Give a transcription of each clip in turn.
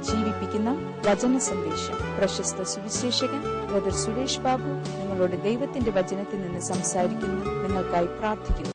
ജീവിപ്പിക്കുന്ന വചന സന്ദേശം. പ്രശസ്ത സുവിശേഷകൻ ബ്രദർ സുരേഷ് ബാബു നിങ്ങളോട് ദൈവത്തിന്റെ വചനത്തിൽ നിന്ന് സംസാരിക്കുന്നു. നിങ്ങൾക്കായി പ്രാർത്ഥിക്കുന്നു.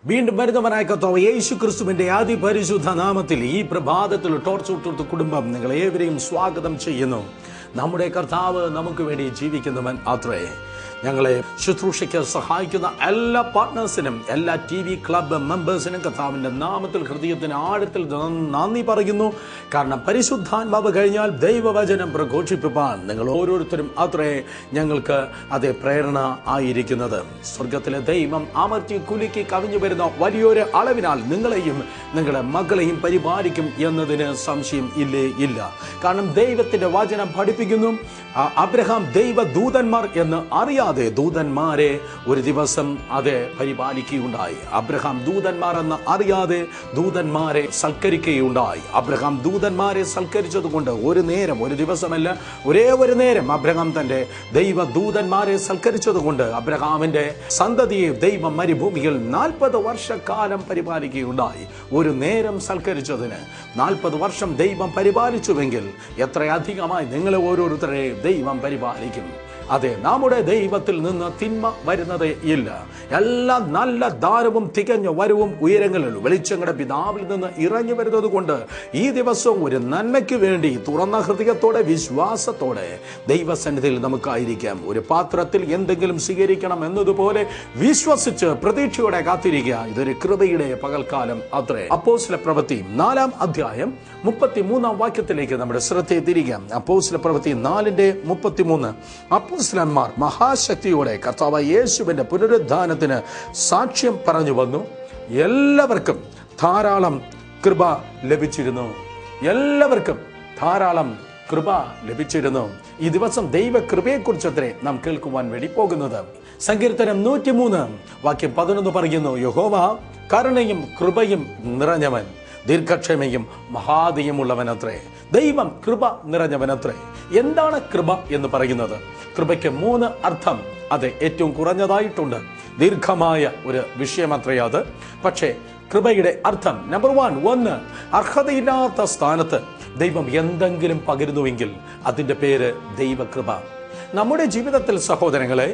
വീണ്ടും വരുന്നവനായ കർത്താവ് യേശു ക്രിസ്തുവിന്റെ അതിപരിശുദ്ധ നാമത്തിൽ ഈ പ്രഭാതത്തിൽ ടോർച്ച് കുടുംബം നിങ്ങളേവരെയും സ്വാഗതം ചെയ്യുന്നു. നമ്മുടെ കർത്താവ് നമുക്ക് വേണ്ടി ജീവിക്കുന്നവൻ അത്രേ. ഞങ്ങളെ ശുശ്രൂഷയ്ക്ക് സഹായിക്കുന്ന എല്ലാ പാർട്ട്നേഴ്സിനും, എല്ലാ TV ക്ലബ് മെമ്പേഴ്സിനും കർത്താവിന്റെ നാമത്തിൽ ഹൃദയത്തിന് ആഴത്തിൽ നന്ദി പറയുന്നു. കാരണം പരിശുദ്ധാത്മാവ് കഴിഞ്ഞാൽ ദൈവവചനം പ്രഘോഷിപ്പാൻ നിങ്ങൾ ഓരോരുത്തരും അത്രേ ഞങ്ങൾക്ക് അതേ പ്രേരണ ആയിരിക്കുന്നത്. സ്വർഗത്തിലെ ദൈവം അമർത്തി കുലുക്കി കവിഞ്ഞു വരുന്ന വലിയൊരു അളവിനാൽ നിങ്ങളെയും നിങ്ങളുടെ മക്കളെയും പരിപാലിക്കും എന്നതിന് സംശയം ഇല്ല. കാരണം ദൈവത്തിന്റെ വചനം പഠിപ്പിക്കുന്നു, അബ്രഹാം ദൈവദൂതന്മാർ എന്ന് അറിയാതെ ദൂതന്മാരെ ഒരു ദിവസം അത് പരിപാലിക്കുകയുണ്ടായി. അബ്രഹാം ദൂതന്മാർ എന്ന് അറിയാതെ ദൂതന്മാരെ സൽക്കരിക്കുകയുണ്ടായി. അബ്രഹാം ദൂതന്മാരെ സൽക്കരിച്ചത് കൊണ്ട് ഒരു ദിവസമല്ല, ഒരേ ഒരു നേരം അബ്രഹാം തന്റെ ദൈവദൂതന്മാരെ സൽക്കരിച്ചത് കൊണ്ട് അബ്രഹാമിന്റെ സന്തതിയെ ദൈവം മരുഭൂമിയിൽ 40 വർഷക്കാലം പരിപാലിക്കുകയുണ്ടായി. ഒരു നേരം സൽക്കരിച്ചതിന് 40 വർഷം ദൈവം പരിപാലിച്ചുവെങ്കിൽ എത്രയധികമായി നിങ്ങളെ ഓരോരുത്തരെ ദൈവം പരിപാലിക്കും. അതെ, നമ്മുടെ ദൈവത്തിൽ നിന്ന് തിന്മ വരുന്നതേ ഇല്ല. എല്ലാ നല്ല ദാനവും തികഞ്ഞ വരവും ഉയരങ്ങളിൽ വെളിച്ചങ്ങളുടെ പിതാവിൽ നിന്ന് ഇറങ്ങി വരുന്നത് കൊണ്ട് ഈ ദിവസം ഒരു നന്മയ്ക്ക് വേണ്ടി തുറന്ന ഹൃദയത്തോടെ വിശ്വാസത്തോടെ ദൈവസന്നിധിയിൽ നമുക്കായിരിക്കാം. ഒരു പാത്രത്തിൽ എന്തെങ്കിലും സ്വീകരിക്കണം എന്നതുപോലെ വിശ്വസിച്ച് പ്രതീക്ഷയോടെ കാത്തിരിക്കുക. ഇതൊരു കൃപയുടെ പകൽക്കാലം അത്രേ. അപ്പോസ്തല പ്രവൃത്തി 4-ാം അധ്യായം 33-ാം വാക്യത്തിലേക്ക് നമ്മുടെ ശ്രദ്ധയെ തിരിക്കാം. അപ്പോസ്തല പ്രവൃത്തി 4:33. അപ്പോസ്തലന്മാർ മഹാശക്തിയോടെ കർത്താവായ യേശുവിന്റെ പുനരുദ്ധാനത്തിന് സാക്ഷ്യം പറഞ്ഞു വന്നു. എല്ലാവർക്കും ധാരാളം കൃപ ലഭിച്ചിരുന്നു. ഈ ദിവസം ദൈവ കൃപയെക്കുറിച്ചത്രേ നാം കേൾക്കുവാൻ വേണ്ടി പോകുന്നത്. സങ്കീർത്തനം 103:11 പറയുന്നു, യഹോവ കരുണയും കൃപയും നിറഞ്ഞവൻ, ദീർഘക്ഷമയും മഹാദയമുള്ളവനത്രേ. ദൈവം കൃപ നിറഞ്ഞവനത്രേ. എന്താണ് കൃപ എന്ന് പറയുന്നത്? കൃപയ്ക്ക് 3 അർത്ഥം അത് ഏറ്റവും കുറഞ്ഞതായിട്ടുണ്ട്. ദീർഘമായ ഒരു വിഷയമത്രേ അത്. പക്ഷേ കൃപയുടെ അർത്ഥം നമ്പർ 1 അർഹതയില്ലാത്ത സ്ഥാനത്ത് ദൈവം എന്തെങ്കിലും പകരുന്നുവെങ്കിൽ അതിന്റെ പേര് ദൈവകൃപ. നമ്മുടെ ജീവിതത്തിൽ സഹോദരങ്ങളെ,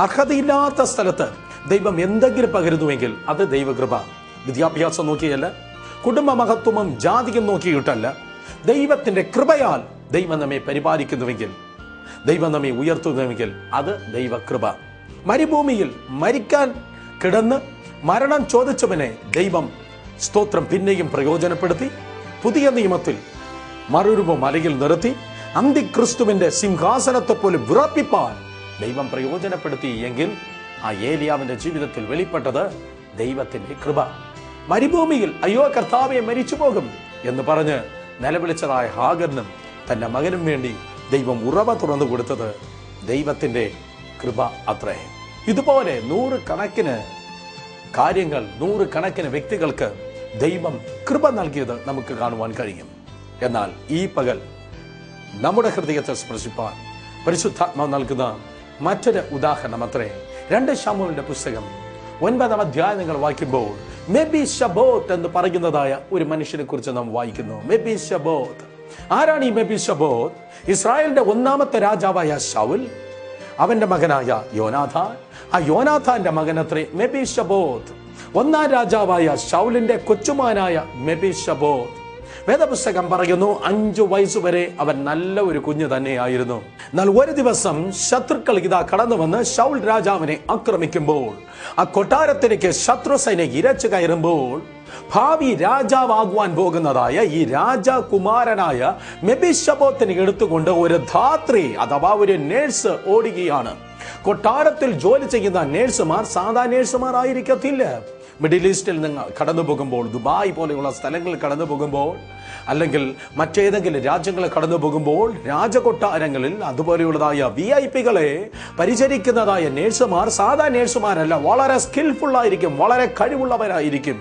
അർഹതയില്ലാത്ത സ്ഥലത്ത് ദൈവം എന്തെങ്കിലും പകരുന്നുവെങ്കിൽ അത് ദൈവകൃപ. വിദ്യാഭ്യാസം നോക്കിയല്ല, കുടുംബ മഹത്വവും ജാതിയും നോക്കിയിട്ടല്ല, ദൈവത്തിന്റെ കൃപയാൽ ദൈവം നമ്മെ പരിപാലിക്കുന്നുവെങ്കിൽ, ദൈവം നമ്മെ ഉയർത്തുന്നുവെങ്കിൽ അത് ദൈവകൃപ. മരുഭൂമിയിൽ മരിക്കാൻ കിടന്ന് മരണം ചോദിച്ചവനെ ദൈവം സ്തോത്രം പിന്നെയും പ്രയോജനപ്പെടുത്തി. പുതിയ നിയമത്തിൽ മറുരൂപ മലയിൽ നിർത്തി അന്തിക്രിസ്തുവിന്റെ സിംഹാസനത്തെ പോലെ വിറപ്പിപ്പാൻ ദൈവം പ്രയോജനപ്പെടുത്തി എങ്കിൽ ആ ഏലിയാവിന്റെ ജീവിതത്തിൽ വെളിപ്പെട്ടത് ദൈവത്തിന്റെ കൃപ. മരുഭൂമിയിൽ അയ്യോ കർത്താവെ മരിച്ചു പോകും എന്ന് പറഞ്ഞ് നിലവിളിച്ചതായ ഹാഗറിനും തന്റെ മകനും വേണ്ടി ദൈവം ഉറവ തുറന്നു കൊടുത്തത് ദൈവത്തിന്റെ കൃപ അത്രേ. ഇതുപോലെ 100 കണക്കിന് കാര്യങ്ങൾ, 100 കണക്കിന് വ്യക്തികൾക്ക് ദൈവം കൃപ നൽകിയത് നമുക്ക് കാണുവാൻ കഴിയും. എന്നാൽ ഈ പകൽ നമ്മുടെ ഹൃദയത്തെ സ്പർശിപ്പാൻ പരിശുദ്ധാത്മാവ് നൽകുന്ന മറ്റൊരു ഉദാഹരണം അത്രേ. 2 ശമൂവേലിന്റെ പുസ്തകം 9-ാം അധ്യായം നിങ്ങൾ വായിക്കുമ്പോൾ മെഫീശബോത്ത് എന്ന് പറയുന്നതായ ഒരു മനുഷ്യനെ കുറിച്ച് നാം വായിക്കുന്നു. മെഫീശബോത്ത് ആരാണ് ഈ മെഫീശബോത്ത്? ഇസ്രായേലിന്റെ 1ാമത്തെ രാജാവായ ശൗൽ, അവന്റെ മകനായ യോനാഥാൻ, ആ യോനാഥാന്റെ മകനത്രേ മെഫീശബോത്ത്. 1ാം രാജാവായ ശൗലിന്റെ കൊച്ചുമാനായ മെഫീശബോത്ത്. വേദപുസ്തകം പറയുന്നു 5 വയസ്സുവരെ അവൻ നല്ല ഒരു കുഞ്ഞ് തന്നെയായിരുന്നു. എന്നാൽ ഒരു ദിവസം ശത്രുക്കൾ ഇതാ കടന്നു വന്ന് ശൗൽ രാജാവിനെ ആക്രമിക്കുമ്പോൾ, ആ കൊട്ടാരത്തിലേക്ക് ശത്രു സൈന്യം ഇരച്ചു കയറുമ്പോൾ ഭാവി രാജാവാകുവാൻ പോകുന്നതായ ഈ രാജകുമാരനായ മെഫീശബോത്തിനെ എടുത്തുകൊണ്ട് ഒരു ധാത്രി അഥവാ ഒരു നേഴ്സ് ഓടുകയാണ്. കൊട്ടാരത്തിൽ ജോലി ചെയ്യുന്ന നേഴ്സുമാർ സാധാ നേഴ്സുമാർ ആയിരിക്കത്തില്ല. മിഡിൽ ഈസ്റ്റിൽ നിങ്ങൾ കടന്നു പോകുമ്പോൾ, ദുബായ് പോലെയുള്ള സ്ഥലങ്ങളിൽ കടന്നു പോകുമ്പോൾ, അല്ലെങ്കിൽ മറ്റേതെങ്കിലും രാജ്യങ്ങളിൽ കടന്നു പോകുമ്പോൾ രാജകൊട്ടാരങ്ങളിൽ അതുപോലെയുള്ളതായ VIP-കളെ പരിചരിക്കുന്നതായ നേഴ്സുമാർ സാധാ നേഴ്സുമാരല്ല, വളരെ സ്കിൽഫുൾ ആയിരിക്കും, വളരെ കഴിവുള്ളവരായിരിക്കും.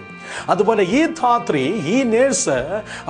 അതുപോലെ ഈ ധാത്രി, ഈ നേഴ്സ്,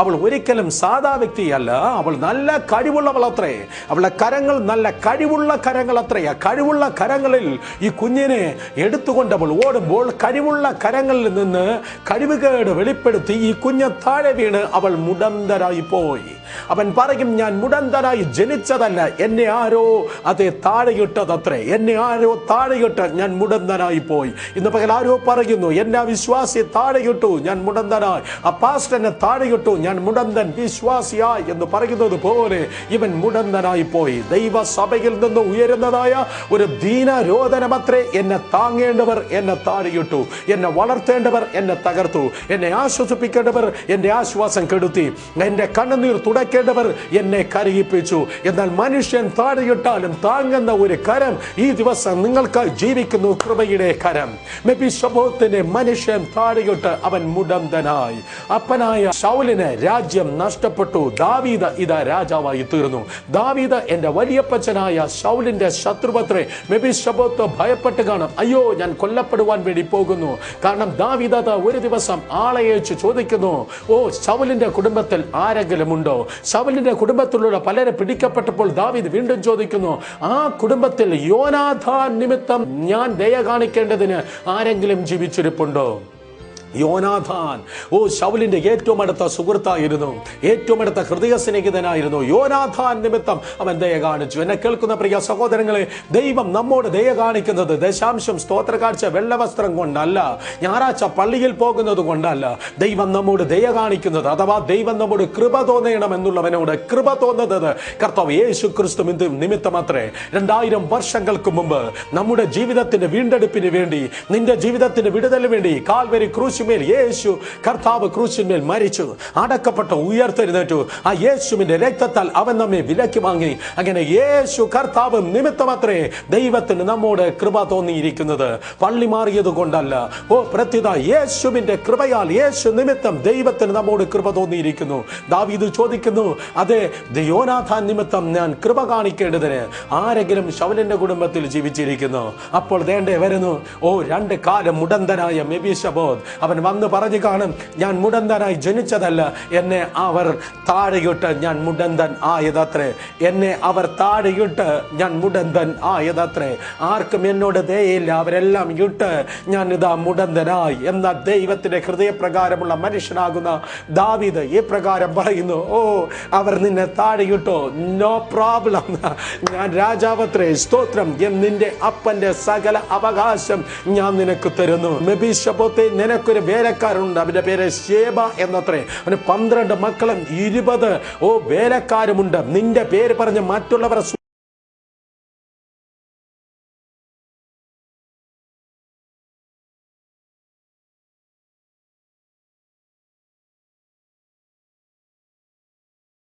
അവൾ ഒരിക്കലും സാധാ വ്യക്തിയല്ല, അവൾ നല്ല കഴിവുള്ളവളത്രേ. അവളുടെ കരങ്ങൾ നല്ല കഴിവുള്ള കരങ്ങളത്രേ. ആ കഴിവുള്ള കരങ്ങളിൽ ഈ കുഞ്ഞിനെ എടുത്തുകൊണ്ട് അവൾ ഓടുമ്പോൾ കഴിവുള്ള കരങ്ങളിൽ നിന്ന് കഴിവുകേട് വെളിപ്പെടുത്തി ഈ കുഞ്ഞ് താഴെ വീണ് അവൾ മുടന്തരായി പോയി. അവൻ പറയും, ഞാൻ മുടന്തനായി ജനിച്ചതല്ല, എന്നെ ആരോ അതേ താഴെയിട്ടതത്രേ, എന്നെ ആരോ താഴെയിട്ട് ഞാൻ മുടന്തനായി പോയി. ഇന്ന് പകൽ ആരോ പറയുന്നു, എന്നെ വിശ്വാസി താഴെയിട്ടു, ഞാൻ മുടന്തനായി, ആ പാസ്റ്റർ എന്നെ താഴെയിട്ടു, ഞാൻ മുടന്തൻ വിശ്വാസിയായി എന്ന് പറയുന്നത് പോലെ ഇവൻ മുടന്തനായി പോയി. ദൈവസഭയിൽ നിന്ന് ഉയരുന്നതായ ഒരു ദീനരോധനമത്രേ, എന്നെ താങ്ങേണ്ടവർ എന്നെ താഴെയിട്ടു, എന്നെ വളർത്തേണ്ടവർ എന്നെ തകർത്തു, എന്നെ ആശ്വസിപ്പിക്കേണ്ടവർ എന്റെ ആശ്വാസം കെടുത്തി, എന്റെ കണ്ണുനീർ തുടയ്ക്കേണ്ടവർ എന്നെ കരയിപ്പിച്ചു. എന്നാൽ മനുഷ്യൻ താഴെയിട്ടാലും താങ്ങുന്ന ഒരു കരം ഈ ദിവസം നിങ്ങൾക്കായി ജീവിക്കുന്നു, കൃപയുടെ കരം. മെഫിബോശത്തിനെ മനുഷ്യൻ താഴെയിട്ട് അവൻ മുടന്തനായി. അപ്പനായ ശൗലിന് രാജ്യം നഷ്ടപ്പെട്ടു, ദാവീദ് ഇതാ രാജാവായി തീർന്നു. ദാവീദ് എന്റെ വലിയപ്പച്ചനായ ശൗലിന്റെ ശത്രുപത്രേ. മെഫിബോശത്ത് ഭയപ്പെട്ട് കാണും, അയ്യോ ഞാൻ കൊല്ലപ്പെടുവാൻ വേണ്ടി പോകുന്നു. കാരണം ദാവീദ് ഒരു ദിവസം ആളയച്ച് ചോദിക്കുന്നു, ഓ ശൗലിന്റെ കുടുംബത്തിൽ ആരെങ്കിലും ഉണ്ടോ? ശൗലിന്റെ കുടുംബത്തിലുള്ള പലരെ പിടിക്കപ്പെട്ടപ്പോൾ ദാവീദ് വീണ്ടും ചോദിക്കുന്നു, ആ കുടുംബത്തിൽ യോനാഥാൻ നിമിത്തം ഞാൻ ദയ കാണിക്കേണ്ടതിന് ആരെങ്കിലും ജീവിച്ചിരിപ്പുണ്ടോ? യോനാഥാൻ ശൗലിന്റെ ഏറ്റവും അടുത്ത സുഹൃത്തായിരുന്നു, ഏറ്റവും അടുത്ത ഹൃദയ സ്നേഹിതനായിരുന്നു. യോനാഥാൻ നിമിത്തം അവൻ ദയ കാണിച്ചു. എന്നെ കേൾക്കുന്ന പ്രിയ സഹോദരങ്ങളെ, ദൈവം നമ്മോട് ദയ കാണിക്കുന്നത് ദശാംശം സ്തോത്രകാഴ്ച വെള്ളവസ്ത്രം കൊണ്ടല്ല, ഞായറാഴ്ച പള്ളിയിൽ പോകുന്നത് കൊണ്ടല്ല. ദൈവം നമ്മോട് ദയ കാണിക്കുന്നത്, അഥവാ ദൈവം നമ്മോട് കൃപ തോന്നണമെന്നുള്ളവനോട് കൃപ തോന്നുന്നത് കർത്താവ് യേശു ക്രിസ്തു നിമിത്തമത്രേ. 2000 വർഷങ്ങൾക്ക് മുമ്പ് നമ്മുടെ ജീവിതത്തിന്റെ വീണ്ടെടുപ്പിന് വേണ്ടി, നിന്റെ ജീവിതത്തിന്റെ വിടുതലിന് വേണ്ടി കാൽവരി ക്രൂശ് യേശു കർത്താവ് ക്രൂശിന്മേൽ മരിച്ചു, അടക്കപ്പെട്ടു, ഉയർത്തെഴുന്നേറ്റു. ആ യേശുവിന്റെ രക്തത്താൽ അവൻ നമ്മെ വിലക്കി വാങ്ങി. അങ്ങനെ യേശു കർത്താവ് നിമിത്തമത്രേ ദൈവത്തിന് നമ്മോട് കൃപ തോന്നിയിരിക്കുന്നത്, പള്ളി മാറിയത് കൊണ്ടല്ല. പ്രത്യുത യേശുവിന്റെ കൃപയാൽ, യേശു നിമിത്തം ദൈവത്തിന് നമ്മോട് കൃപ തോന്നിയിരിക്കുന്നു. ദാവീദ് ചോദിക്കുന്നു, അതെ യോനാഥാൻ നിമിത്തം ഞാൻ കൃപ കാണിക്കേണ്ടതിന് ആരെങ്കിലും ശൗലിന്റെ കുടുംബത്തിൽ ജീവിച്ചിരിക്കുന്നു? അപ്പോൾ ദേണ്ടേ വരുന്നു, 2 കാലം മുടന്തനായ മെഫിബോശത്ത്. അവൻ വന്ന് പറഞ്ഞു കാണും, ഞാൻ മുടന്തനായി ജനിച്ചതല്ല, എന്നെ അവർ താഴെയിട്ട് ഞാൻ മുടന്തൻ ആയതത്രേ, എന്നെ അവർ താഴെയിട്ട് ഞാൻ മുടന്തൻ ആയതത്രേ. ആർക്കും എന്നോട് ദയയില്ല, അവരെല്ലാം ഇട്ട് ഞാൻ ഇതാ മുടന്തനായി. എന്നാൽ ദൈവത്തിന്റെ ഹൃദയപ്രകാരമുള്ള മനുഷ്യനാകുന്ന ദാവീദ് ഈ പ്രകാരം പറയുന്നു, അവർ നിന്നെ താഴെയിട്ടോ, നോ പ്രോബ്ലം, ഞാൻ രാജാവത്രേ, സ്തോത്രം, നിന്റെ അപ്പന്റെ സകല അവകാശം ഞാൻ നിനക്ക് തരുന്നു. മെഫിബോശത്തെ, നിനക്കൊരു വേലക്കാരുണ്ട്, അവന്റെ പേര് ശേബ എന്നത്രേ. അവന് 12 മക്കളും 20 വേലക്കാരുമുണ്ട്. നിന്റെ പേര് പറഞ്ഞ് മറ്റുള്ളവരെ